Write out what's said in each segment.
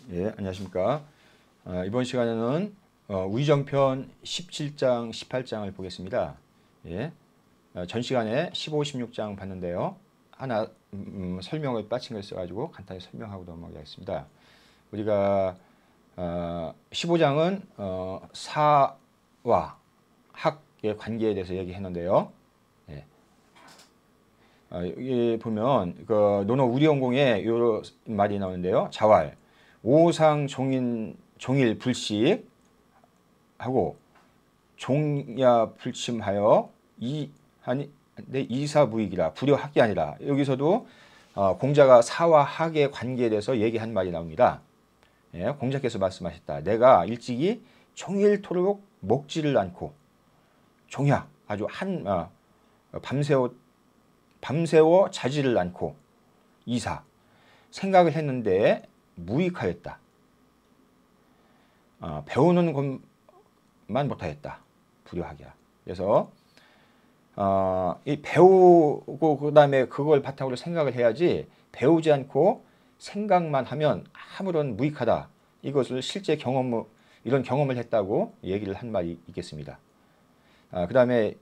예, 안녕하십니까. 이번 시간에는 위정편 17장, 18장을 보겠습니다. 예, 전 시간에 15, 16장 봤는데요. 하나 설명을 빠친 걸 써가지고 간단히 설명하고 넘어가겠습니다. 우리가 15장은 사와 학의 관계에 대해서 얘기했는데요. 예, 여기 보면 그 논어 우리원공에 이런 말이 나오는데요. 자왈 오상 종일 불식 하고 종야 불침하여 이사무익이라 불효학이 아니라 여기서도 공자가 사와 학의 관계에 대해서 얘기한 말이 나옵니다. 예, 공자께서 말씀하셨다. 내가 일찍이 종일토록 먹지를 않고 종야 아주 밤새워 자지를 않고 이사 생각을 했는데 무익하였다. 배우는 것만 못하였다. 불효학이야. 그래서 이 배우고 그다음에 그걸 바탕으로 생각을 해야지 배우지 않고 생각만 하면 아무런 무익하다. 이것을 실제 이런 경험을 했다고 얘기를 한 말이 있겠습니다. 그다음에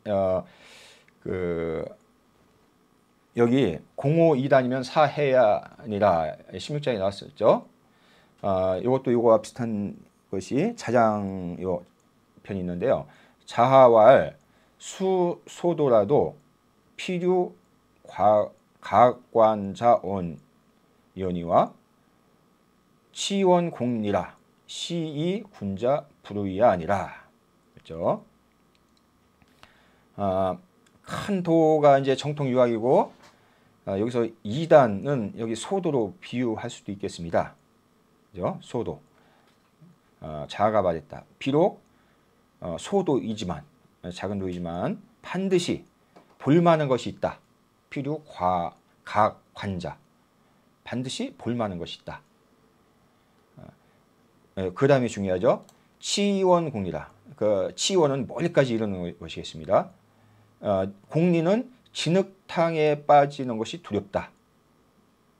여기 052단이면 사해야니라 16장에 나왔었죠. 이것도 이거와 비슷한 것이 자장 요 편이 있는데요. 자하왈 수소도라도 필유 가관자온 연이와 치원공리라 시이 군자 불의야 아니라 그렇죠. 큰 도가 이제 정통 유학이고 여기서 2단은 여기 소도로 비유할 수도 있겠습니다. 그죠? 소도. 자아가 말했다. 비록 소도이지만 작은 도이지만 반드시 볼만한 것이 있다. 필요 관자 반드시 볼만한 것이 있다. 그 다음이 중요하죠. 치원공리라. 그 치원은 멀리까지 이르는 것이겠습니다. 공리는 진흙탕에 빠지는 것이 두렵다.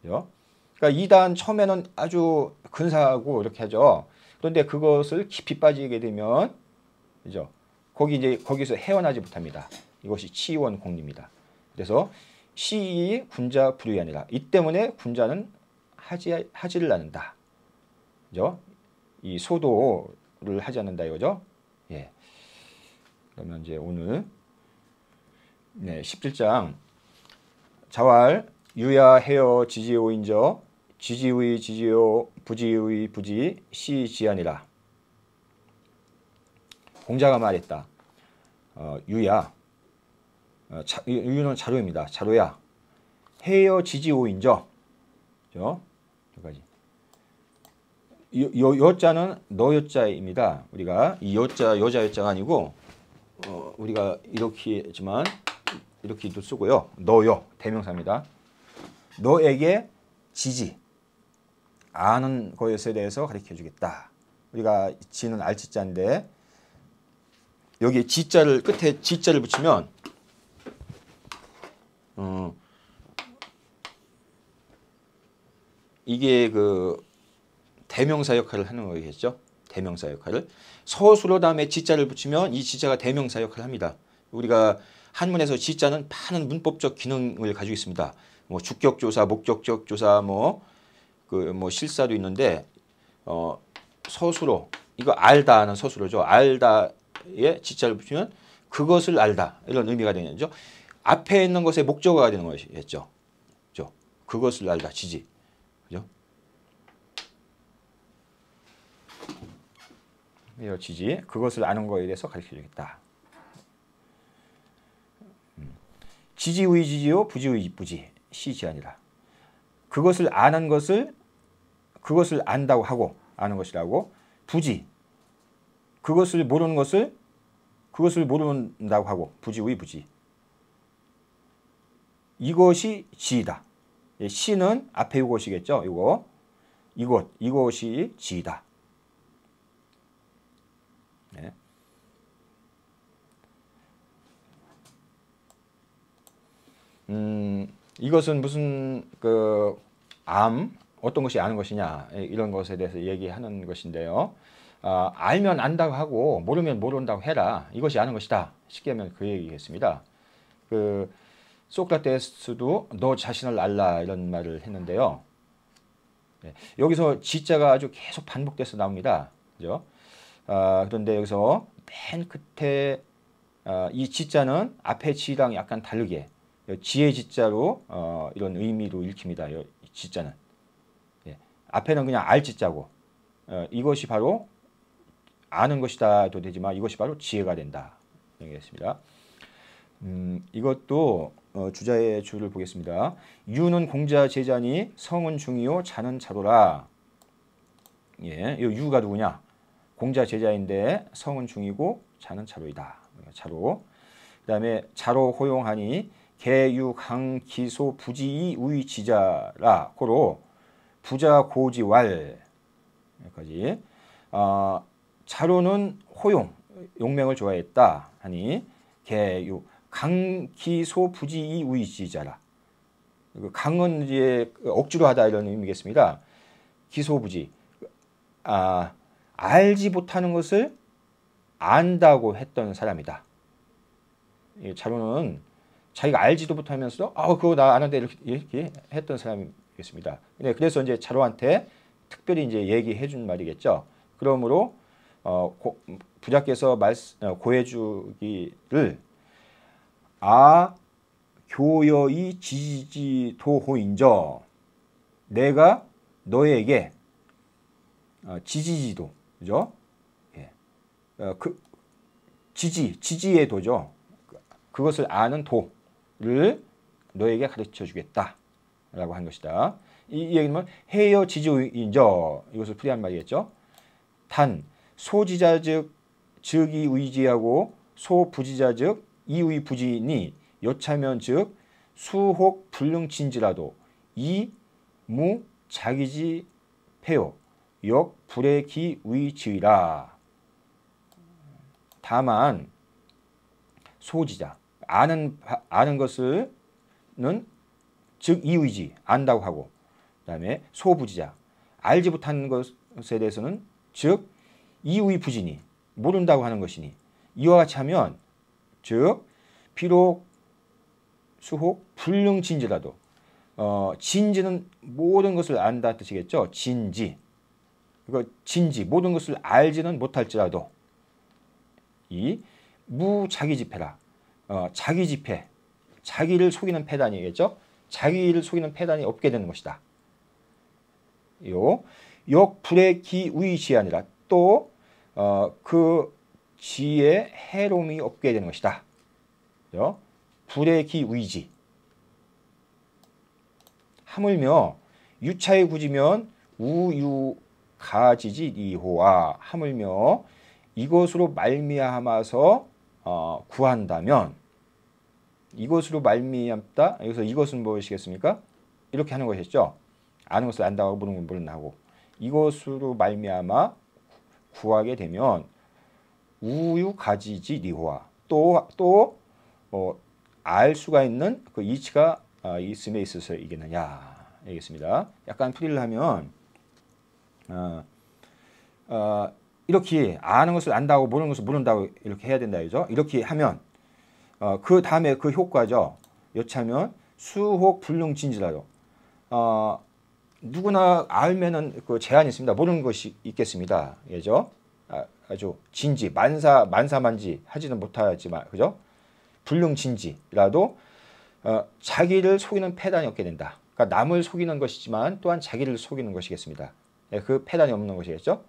그죠? 그러니까 2단 처음에는 아주 근사하고 이렇게 하죠. 그런데 그것을 깊이 빠지게 되면 그죠? 거기서 헤어나지 못합니다. 이것이 치원 공리입니다. 그래서 시이 군자 불의 아니라 이 때문에 군자는 하지를 않는다. 그죠? 이 소도를 하지 않는다 이거죠? 예. 그러면 이제 오늘 17장 자왈 유야 해여 지지오인저 지지의 지지오 부지의 부지 시지아니라. 공자가 말했다. 유야 유는 자료입니다. 자료야 해여 지지오인저 여기까지. 여자는 너여자입니다. 우리가 이 여자 여자가 아니고 우리가 이렇게 했지만 이렇게도 쓰고요. 너요 대명사입니다. 너에게 지지 아는 것에 대해서 가르쳐 주겠다. 우리가 지는 알지자인데 여기 지자를 끝에 지자를 붙이면 이게 그 대명사 역할을 하는 거겠죠. 대명사 역할을 서술어 다음에 지자를 붙이면 이 지자가 대명사 역할을 합니다. 우리가 한문에서 지자는 많은 문법적 기능을 가지고 있습니다. 뭐 주격조사, 목적격조사, 실사도 있는데 서술어 이거 알다 하는 서술어죠. 알다에 지자를 붙이면 그것을 알다 이런 의미가 되는 거죠. 앞에 있는 것의 목적어가 되는 것이겠죠. 그죠? 그것을 알다 지지. 그죠? 지지 그것을 아는 거에 대해서 가르쳐 주겠다. 지지의 지지요 부지의 부지 시지 아니라 그것을 아는 것을 그것을 안다고 하고 아는 것이라고 부지 그것을 모르는 것을 그것을 모른다고 하고 부지의 부지 이것이 지이다. 시는 앞에 이것이겠죠. 이것이 지이다. 네. 이것은 무슨 어떤 것이 아는 것이냐 이런 것에 대해서 얘기하는 것인데요. 알면 안다고 하고 모르면 모른다고 해라. 이것이 아는 것이다. 쉽게 하면 그 얘기겠습니다. 그 소크라테스도 너 자신을 알라 이런 말을 했는데요. 여기서 지자가 아주 계속 반복돼서 나옵니다. 그죠? 그런데 여기서 맨 끝에 이 지자는 앞에 지랑 약간 다르게 지혜 지자로 이런 의미로 읽힙니다. 이 지자는 앞에는 그냥 알 지자고 이것이 바로 아는 것이다도 되지만 이것이 바로 지혜가 된다. 되겠습니다. 이것도 주자의 주를 보겠습니다. 유는 공자 제자니 성은 중이요 자는 자로라. 이 유가 누구냐? 공자 제자인데 성은 중이고 자는 자로이다. 자로. 그다음에 자로 호용하니 개유 강 기소 부지이 우위 지자라. 고로 부자 고지 왈 여기까지. 자로는 호용 용맹을 좋아했다 하니 개유 강기소 부지이 우위지자라. 강은 이제 억지로 하다 이런 의미겠습니다. 기소부지 알지 못하는 것을 안다고 했던 사람이다. 자로는 자기가 알지도 못하면서 그거 나 아는데 이렇게 했던 사람이겠습니다. 그래서 이제 자로한테 특별히 이제 얘기해 준 말이겠죠. 그러므로 부자께서 고해주기를 교여이 지지도호인저 내가 너에게 지지지도 그죠? 지지의 도죠. 그것을 아는 도를 너에게 가르쳐 주겠다 라고 한 것이다. 이 얘기는 해여 지지인저 이것을 풀이한 말이겠죠. 단 소지자즉 즉이 의지하고 소부지자즉 이의 부지니 여차면 즉 수혹 불능친지라도 이무 자기지 폐요 역 불의기 의지라. 다만 소지자 아는 것을는 즉 이의지 안다고 하고 그다음에 소부지자 알지 못하는 것에 대해서는 즉 이의 부지니 모른다고 하는 것이니 이와 같이 하면 즉 비록 수혹 불능진지라도 진지는 모든 것을 안다 뜻이겠죠. 진지 이거 진지 모든 것을 알지는 못할지라도 이 무자기지패라 자기지패 자기를 속이는 패단이겠죠. 자기를 속이는 패단이 없게 되는 것이다. 요 역불의 기의시하니라 또 그 지에 해로움이 없게 되는 것이다. 불의 기의지 하물며 유차에 굳으면 우유가지지 이호와 하물며 이것으로 말미암아서 구한다면 이것으로 말미암다 여기서 이것은 무엇이겠습니까? 이렇게 하는 것이죠. 아는 것을 안다고 모르는 걸 모른다고 이것으로 말미암아 구하게 되면 우유가지지 리호와 또 알 수가 있는 그 이치가 있음에 있어서 이겠느냐 알겠습니다. 약간 풀이를 하면 이렇게 아는 것을 안다고 모르는 것을 모른다고 이렇게 해야 된다 이죠. 이렇게 하면 그 다음에 그 효과죠. 여차하면 수혹 불능진지라도 누구나 알면은 그 제한이 있습니다. 모르는 것이 있겠습니다. 예죠. 아주 진지 만사만지 하지는 못하지만 그죠? 불능진지라도 자기를 속이는 패단이 없게 된다. 그러니까 남을 속이는 것이지만 또한 자기를 속이는 것이겠습니다. 그 패단이 없는 것이겠죠.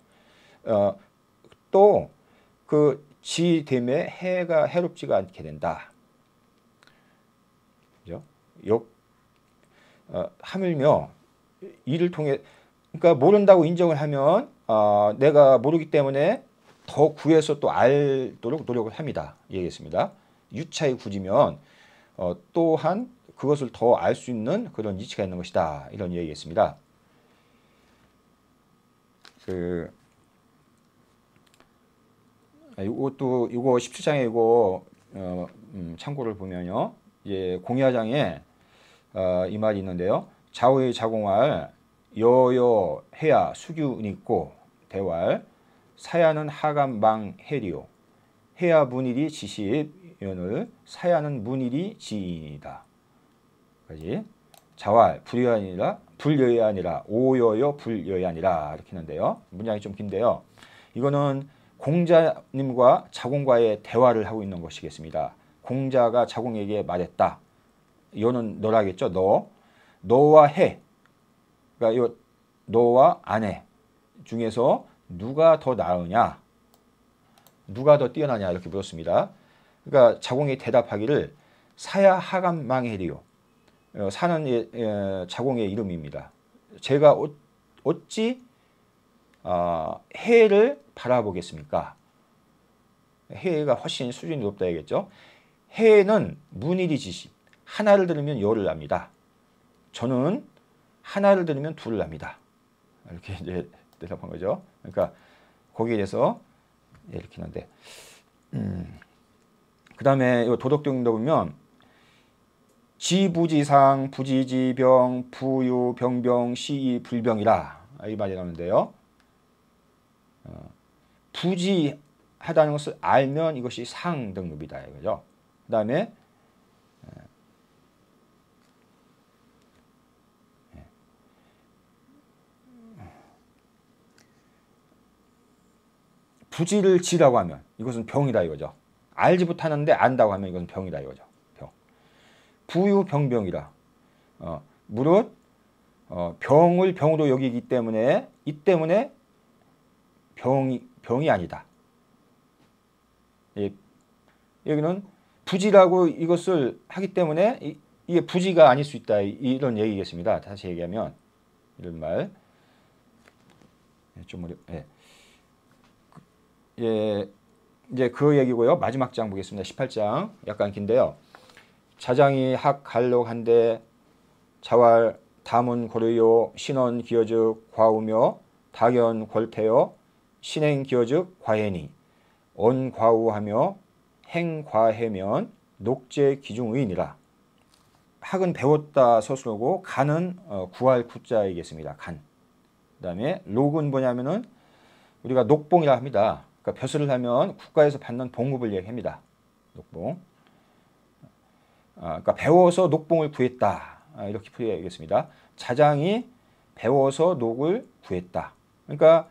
또 그 지됨에 해롭지가 않게 된다. 그죠? 하물며 이를 통해 그러니까 모른다고 인정을 하면 내가 모르기 때문에 더 구해서 또 알도록 노력을 합니다. 얘기했습니다. 유차에 굳으면 또한 그것을 더 알 수 있는 그런 이치가 있는 것이다. 이런 얘기했습니다. 이것도 이거 17장에 이거 참고를 보면요. 이제 공야장에 이 말이 있는데요. 좌우의 자공할 여여 해야 수규은 있고 대왈 사야는 하감 망 해리오 해야 문일이 지시연을 사야는 문일이 지인이다. 까지 자왈 불여야 아니라 오여여 불여야 아니라 이렇게 했는데요. 문장이 좀 긴데요. 이거는 공자님과 자공과의 대화를 하고 있는 것이겠습니다. 공자가 자공에게 말했다. 여는 너라겠죠. 너와 해. 그러니까 너와 아내 중에서 누가 더 나으냐? 누가 더 뛰어나냐? 이렇게 물었습니다. 그러니까 자공이 대답하기를 사야 하감 망해리요. 사는 자공의 이름입니다. 제가 어찌 해를 바라보겠습니까? 해가 훨씬 수준이 높다 얘기했죠. 해는 문일이 지시. 하나를 들으면 여를 압니다. 저는 하나를 들으면 둘을 압니다. 이렇게 이제 대답한 거죠. 그러니까 거기에 대해서 이렇게 하는데, 그 다음에 도덕경도 보면 지부지상, 부지지병, 부유, 병병, 시이, 불병이라 이 말이 나오는데요. 부지하다는 것을 알면 이것이 상등급이다 이거죠. 그 다음에 부지를 지라고 하면 이것은 병이다 이거죠. 알지 못하는데 안다고 하면 이것은 병이다 이거죠. 병. 부유 병병이라. 무릇 병을 병으로 여기기 때문에 이 때문에 병이 아니다. 여기는 부지라고 이것을 하기 때문에 이게 부지가 아닐 수 있다 이런 얘기겠습니다. 다시 얘기하면 이런 말 좀 이제 그 얘기고요. 마지막 장 보겠습니다. 18장 약간 긴데요. 자장이 학 갈록한데 자왈 다문 고르요 신원 기어즉 과우며 다견 골태여 신행 기어즉 과해니 온 과우하며 행 과해면 녹제 기중의니라. 학은 배웠다 서술하고 간은 구할 구자이겠습니다. 간. 그다음에 록은 뭐냐면은 우리가 녹봉이라 합니다. 그러니까 벼슬을 하면 국가에서 받는 봉급을 얘기합니다. 녹봉. 그러니까 배워서 녹봉을 구했다. 이렇게 풀어야겠습니다. 자장이 배워서 녹을 구했다. 그러니까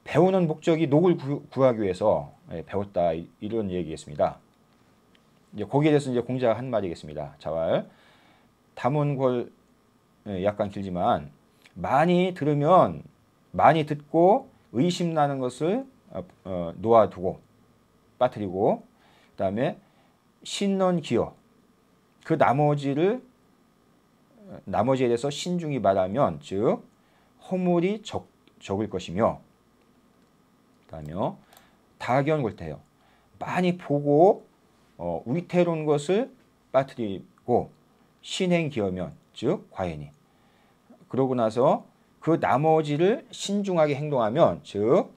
배우는 목적이 녹을 구하기 위해서 배웠다. 이런 얘기겠습니다. 이제 거기에 대해서 이제 공자가 한 말이겠습니다. 자왈 다문골 약간 길지만 많이 들으면 많이 듣고 의심 나는 것을 놓아두고 빠뜨리고 그다음에 신론 기여 그 나머지에 대해서 신중히 말하면 즉 허물이 적을 것이며 그다음에 다견골태여 많이 보고 위태로운 것을 빠뜨리고 신행기여면 즉 과연히 그러고 나서 그 나머지를 신중하게 행동하면 즉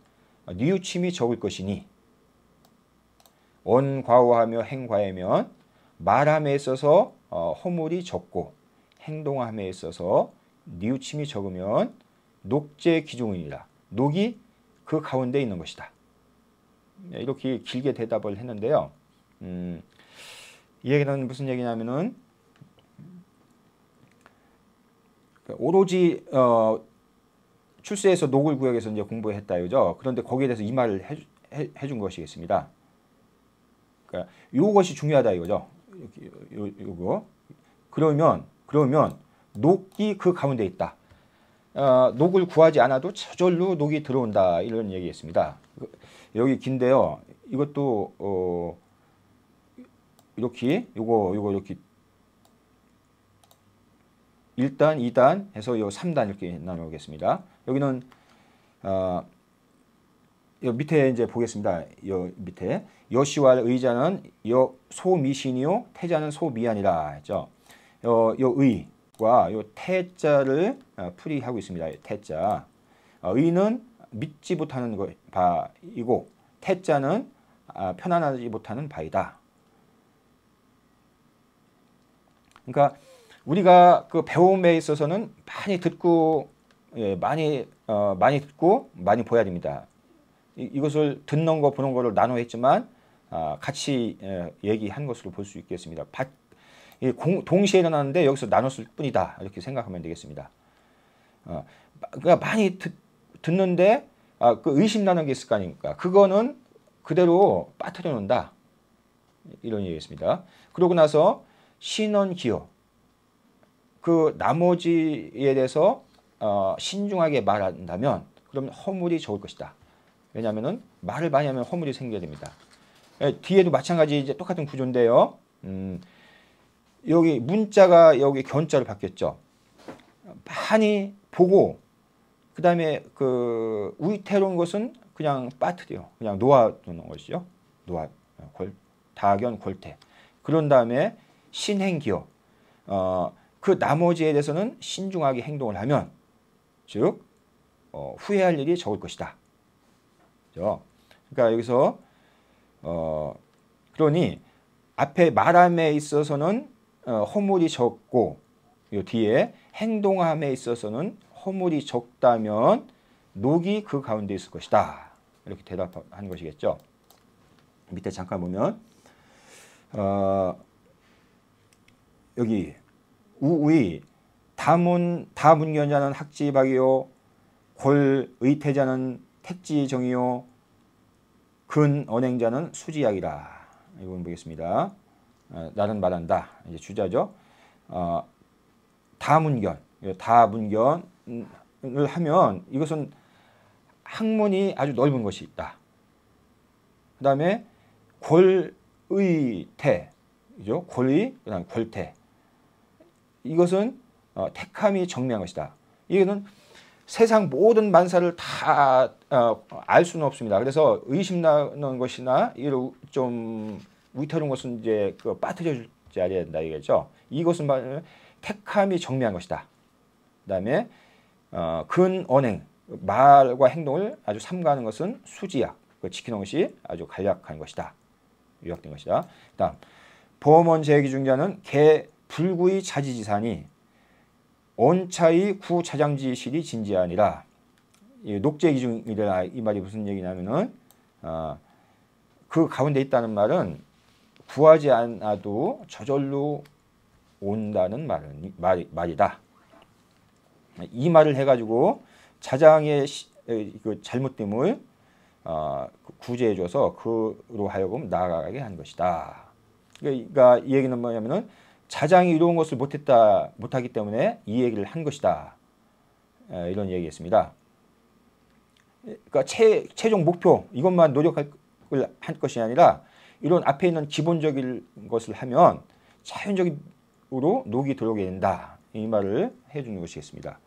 뉘우침이 적을 것이니 언과오하며 행과하면 말함에 있어서 허물이 적고 행동함에 있어서 뉘우침이 적으면 녹제 기중이니라. 녹이 그 가운데 있는 것이다. 이렇게 길게 대답을 했는데요. 이 얘기는 무슨 얘기냐면은 오로지 출세에서 녹을 구역에서 이제 공부했다 이거죠. 그런데 거기에 대해서 이 말을 해준 것이겠습니다. 그러니까 이것이 중요하다 이거죠. 요거 그러면 녹이 그 가운데 있다. 녹을 구하지 않아도 저절로 녹이 들어온다 이런 얘기했습니다. 여기 긴데요. 이것도 이렇게 요거 이렇게 1단, 2단 해서 요 3단 이렇게 나누겠습니다. 여기는 요 밑에 이제 보겠습니다. 요 밑에 여시왈 의자는 여 소미신이요 태자는 소미안이라 했죠. 요 의과 요 태자를 풀이하고 있습니다. 태자. 의는 믿지 못하는 바이고 태자는 편안하지 못하는 바이다. 그러니까 우리가 그 배움에 있어서는 많이 듣고 예, 많이 듣고 많이 보야 됩니다. 이것을 듣는 거 보는 거를 나눠 했지만 같이 얘기한 것으로 볼 수 있겠습니다. 동시에 일어나는데 여기서 나눴을 뿐이다. 이렇게 생각하면 되겠습니다. 그러니까 많이 듣는데 그 의심나는 게 있을 거 아닙니까? 그거는 그대로 빠뜨려 놓는다. 이런 얘기겠습니다. 그러고 나서 신언기여. 그 나머지에 대해서 신중하게 말한다면 그러면 허물이 적을 것이다. 왜냐하면은 말을 많이 하면 허물이 생겨야 됩니다. 뒤에도 마찬가지 이제 똑같은 구조인데요. 여기 문자가 여기 견자로 바뀌었죠. 많이 보고 그 다음에 그 위태로운 것은 그냥 빠뜨려, 그냥 놓아두는 것이죠. 다견 골태. 그런 다음에 신행기여. 그 나머지에 대해서는 신중하게 행동을 하면 즉 후회할 일이 적을 것이다. 그렇죠? 그러니까 여기서 그러니 앞에 말함에 있어서는 허물이 적고 이 뒤에 행동함에 있어서는 허물이 적다면 녹이 그 가운데 있을 것이다. 이렇게 대답한 것이겠죠. 밑에 잠깐 보면 여기 우의 다문견자는 학지박이요 골의태자는 택지정이요 근언행자는 수지약이라. 이건 보겠습니다. 나는 말한다. 이제 주자죠. 다문견을 하면 이것은 학문이 아주 넓은 것이 있다. 그 다음에 골의태, 그죠? 골의, 그다음 골태. 이것은 택함이 정밀한 것이다. 이거는 세상 모든 만사를 다 알 수는 없습니다. 그래서 의심나는 것이나 이런 좀 위태로운 것은 이제 그 빠뜨려 줄지 알아야 된다 이거죠. 이것은 택함이 정밀한 것이다. 그다음에 근언행 말과 행동을 아주 삼가하는 것은 수지약 지키는 것이 아주 간략한 것이다. 요약된 것이다. 그다음 범원 제기중자는 개 불구의 자지지산이 온차의 구차장지실이 진지하니라. 녹제기중이라 이 말이 무슨 얘기냐면은 그 가운데 있다는 말은 구하지 않아도 저절로 온다는 말이다. 이 말을 해가지고 자장의 그 잘못됨을 구제해줘서 그로 하여금 나아가게 한 것이다. 그러니까 이 얘기는 뭐냐면은 자장이 이런 것을 못하기 때문에 이 얘기를 한 것이다. 이런 얘기였습니다. 그러니까 최종 목표 이것만 노력할 것이 아니라 이런 앞에 있는 기본적인 것을 하면 자연적으로 녹이 들어오게 된다. 이 말을 해주는 것이겠습니다.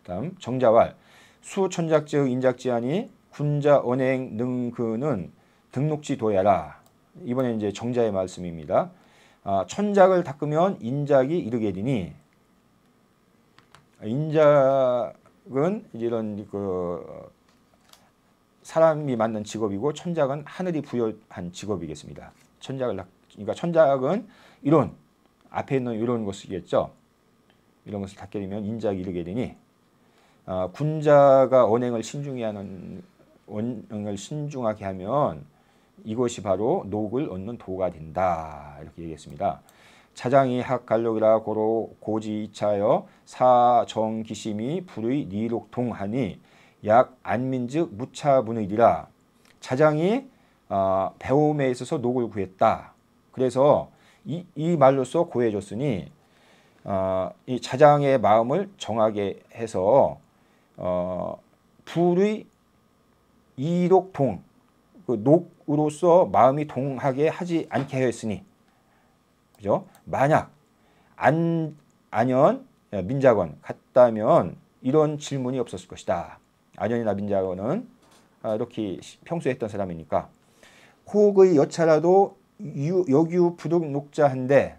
다음 정자왈 수천작즉 인작지하니 군자 언행 능그는 등록지 도야라. 이번에 이제 정자의 말씀입니다. 천작을 닦으면 인작이 이르게 되니 인작은 이런 그 사람이 맡는 직업이고 천작은 하늘이 부여한 직업이겠습니다. 그러니까 천작은 이론 앞에 있는 이런 것이겠죠. 이런 것을 닦게 되면 인작이 이르게 되니 군자가 언행을 신중하게 하면 이것이 바로 녹을 얻는 도가 된다. 이렇게 얘기했습니다. 자장이 학갈록이라 고로 고지 이차여 사정기심이 불의 니록동하니 약 안민즉 무차분의리라. 자장이 배움에 있어서 녹을 구했다. 그래서 이 말로써 고해줬으니 이 자장의 마음을 정하게 해서 불의 이록동 그 녹으로서 마음이 동하게 하지 않게 하였으니, 그죠? 만약 안연 민자건 같다면 이런 질문이 없었을 것이다. 안연이나 민자건은 이렇게 평소에 했던 사람이니까 혹의 여차라도 여규 부득 녹자한데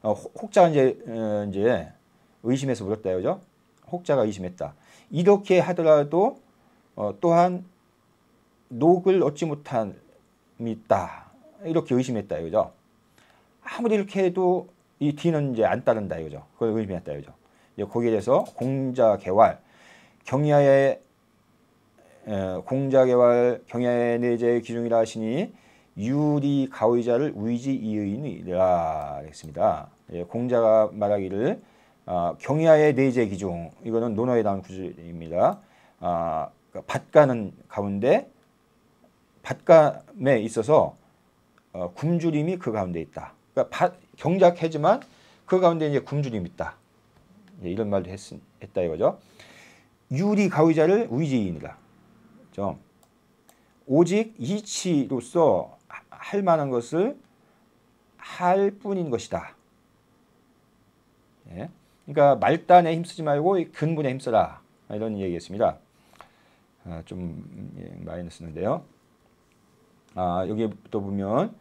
혹자가 이제 의심해서 물었다, 그죠? 혹자가 의심했다. 이렇게 하더라도 또한 녹을 얻지 못함이 있다. 이렇게 의심했다, 이거죠. 아무리 이렇게 해도 이 뒤는 이제 안 따른다, 이거죠. 그걸 의심했다, 이거죠. 거기에 대해서 공자개활, 경야의 공자개활 경야의 내재의 기중이라 하시니 유리 가의자를 위지이의니라 했습니다. 공자가 말하기를 경야의 내재 기중, 이거는 논어에 나온 구절입니다. 밭가는 가운데 밭감에 있어서 굶주림이 그 가운데 있다. 그러니까 경작하지만 그 가운데 이제 굶주림이 있다. 이런 말도 했다 이거죠. 유리 가의자를 위지이니라. 오직 이치로서 할 만한 것을 할 뿐인 것이다. 그러니까 말단에 힘쓰지 말고 근본에 힘써라. 이런 얘기였습니다. 좀 마이너스인데요. 여기 또 보면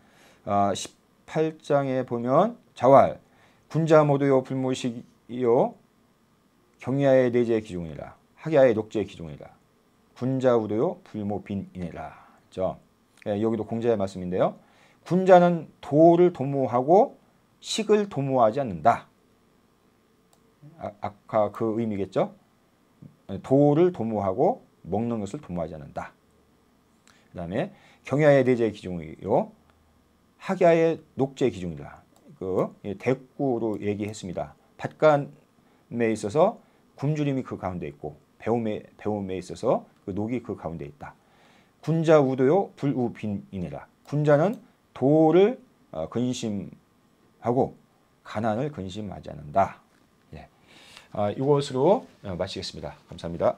18장에 보면 자활 군자 모두요 불모식이요 경야의 내재 기종이라 학야의 녹재 기종이라 군자 우도요 불모빈이라. 여기도 공자의 말씀인데요. 군자는 도를 도모하고 식을 도모하지 않는다. 아까 그 의미겠죠. 도를 도모하고 먹는 것을 도모하지 않는다. 그 다음에 경야의 내재 기중이요 학야의 녹재 기중이다. 그 대꾸로 얘기했습니다. 밭간에 있어서 굶주림이 그 가운데 있고 배움에 있어서 그 녹이 그 가운데 있다. 군자 우도요 불우빈이니라. 군자는 도를 근심하고 가난을 근심하지 않는다. 이것으로 마치겠습니다. 감사합니다.